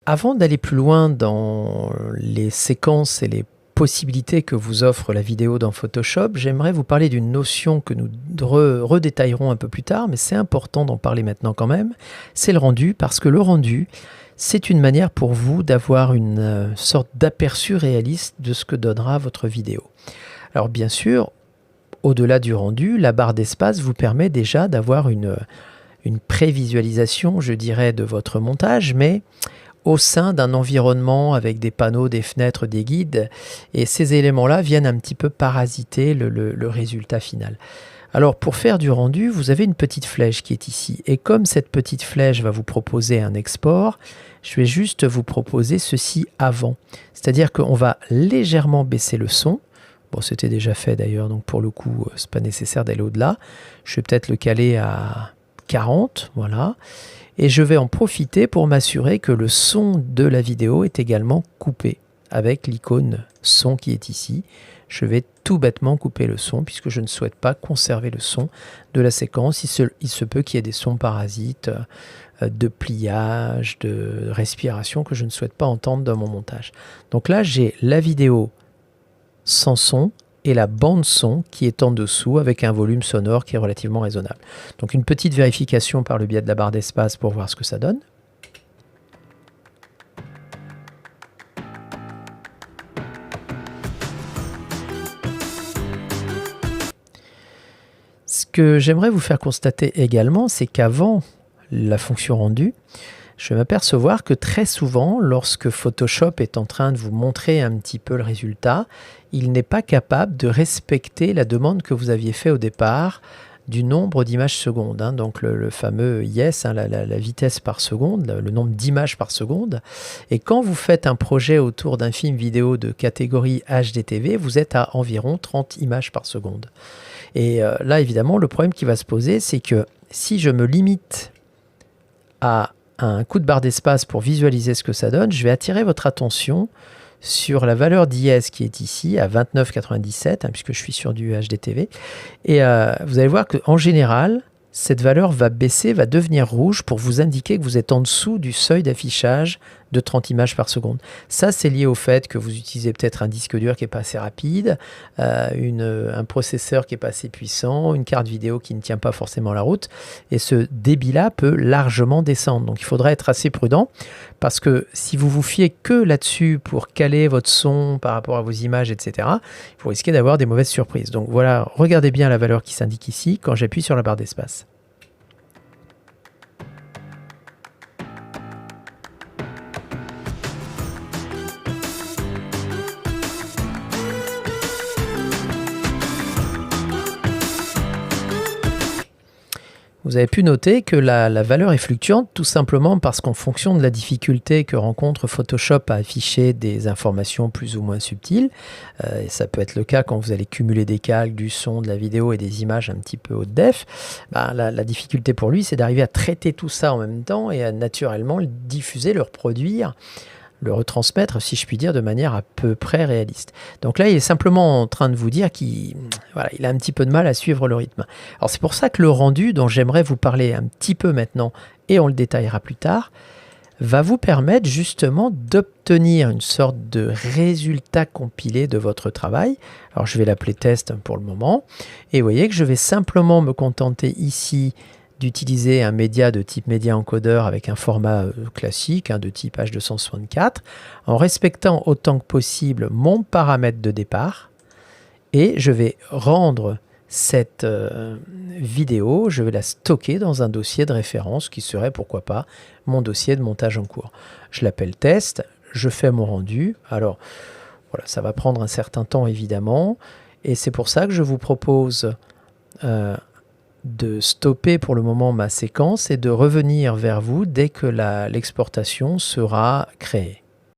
Avant d'aller plus loin dans les séquences et les possibilités que vous offre la vidéo dans Photoshop, j'aimerais vous parler d'une notion que nous redétaillerons un peu plus tard, mais c'est important d'en parler maintenant quand même, c'est le rendu, parce que le rendu, c'est une manière pour vous d'avoir une sorte d'aperçu réaliste de ce que donnera votre vidéo. Alors bien sûr, au-delà du rendu, la barre d'espace vous permet déjà d'avoir une prévisualisation, je dirais, de votre montage, mais au sein d'un environnement avec des panneaux, des fenêtres, des guides, et ces éléments-là viennent un petit peu parasiter le résultat final. Alors pour faire du rendu, vous avez une petite flèche qui est ici, et comme cette petite flèche va vous proposer un export, je vais juste vous proposer ceci avant. C'est-à-dire qu'on va légèrement baisser le son. Bon, c'était déjà fait d'ailleurs, donc pour le coup, c'est pas nécessaire d'aller au-delà. Je vais peut-être le caler à 40, voilà. Et je vais en profiter pour m'assurer que le son de la vidéo est également coupé avec l'icône son qui est ici. Je vais tout bêtement couper le son puisque je ne souhaite pas conserver le son de la séquence. Il se peut qu'il y ait des sons parasites, de pliage, de respiration que je ne souhaite pas entendre dans mon montage. Donc là, j'ai la vidéo sans son et la bande son qui est en dessous avec un volume sonore qui est relativement raisonnable. Donc une petite vérification par le biais de la barre d'espace pour voir ce que ça donne. Ce que j'aimerais vous faire constater également, c'est qu'avant la fonction rendu, je vais m'apercevoir que très souvent, lorsque Photoshop est en train de vous montrer un petit peu le résultat, il n'est pas capable de respecter la demande que vous aviez fait au départ du nombre d'images secondes. Donc le fameux yes, la vitesse par seconde, le nombre d'images par seconde. Et quand vous faites un projet autour d'un film vidéo de catégorie HDTV, vous êtes à environ 30 images par seconde. Et là, évidemment, le problème qui va se poser, c'est que si je me limite à un coup de barre d'espace pour visualiser ce que ça donne, je vais attirer votre attention sur la valeur d'IS qui est ici à 29,97 puisque je suis sur du HDTV. Et vous allez voir qu'en général, cette valeur va baisser, va devenir rouge pour vous indiquer que vous êtes en dessous du seuil d'affichage de 30 images par seconde. Ça, c'est lié au fait que vous utilisez peut-être un disque dur qui n'est pas assez rapide, un processeur qui n'est pas assez puissant, une carte vidéo qui ne tient pas forcément la route. Et ce débit-là peut largement descendre. Donc, il faudra être assez prudent parce que si vous vous fiez que là-dessus pour caler votre son par rapport à vos images, etc., vous risquez d'avoir des mauvaises surprises. Donc voilà, regardez bien la valeur qui s'indique ici quand j'appuie sur la barre d'espace. Vous avez pu noter que la valeur est fluctuante tout simplement parce qu'en fonction de la difficulté que rencontre Photoshop à afficher des informations plus ou moins subtiles, et ça peut être le cas quand vous allez cumuler des calques, du son, de la vidéo et des images un petit peu haute def, la difficulté pour lui c'est d'arriver à traiter tout ça en même temps et à naturellement le diffuser, le reproduire, le retransmettre, si je puis dire, de manière à peu près réaliste. Donc là, il est simplement en train de vous dire qu'il a un petit peu de mal à suivre le rythme. Alors c'est pour ça que le rendu, dont j'aimerais vous parler un petit peu maintenant, et on le détaillera plus tard, va vous permettre justement d'obtenir une sorte de résultat compilé de votre travail. Alors je vais l'appeler test pour le moment, et vous voyez que je vais simplement me contenter ici d'utiliser un média de type média encodeur avec un format classique de type H264 en respectant autant que possible mon paramètre de départ et je vais rendre cette vidéo, je vais la stocker dans un dossier de référence qui serait pourquoi pas mon dossier de montage en cours. Je l'appelle test, je fais mon rendu. Alors voilà, ça va prendre un certain temps évidemment et c'est pour ça que je vous propose de stopper pour le moment ma séquence et de revenir vers vous dès que l'exportation sera créée.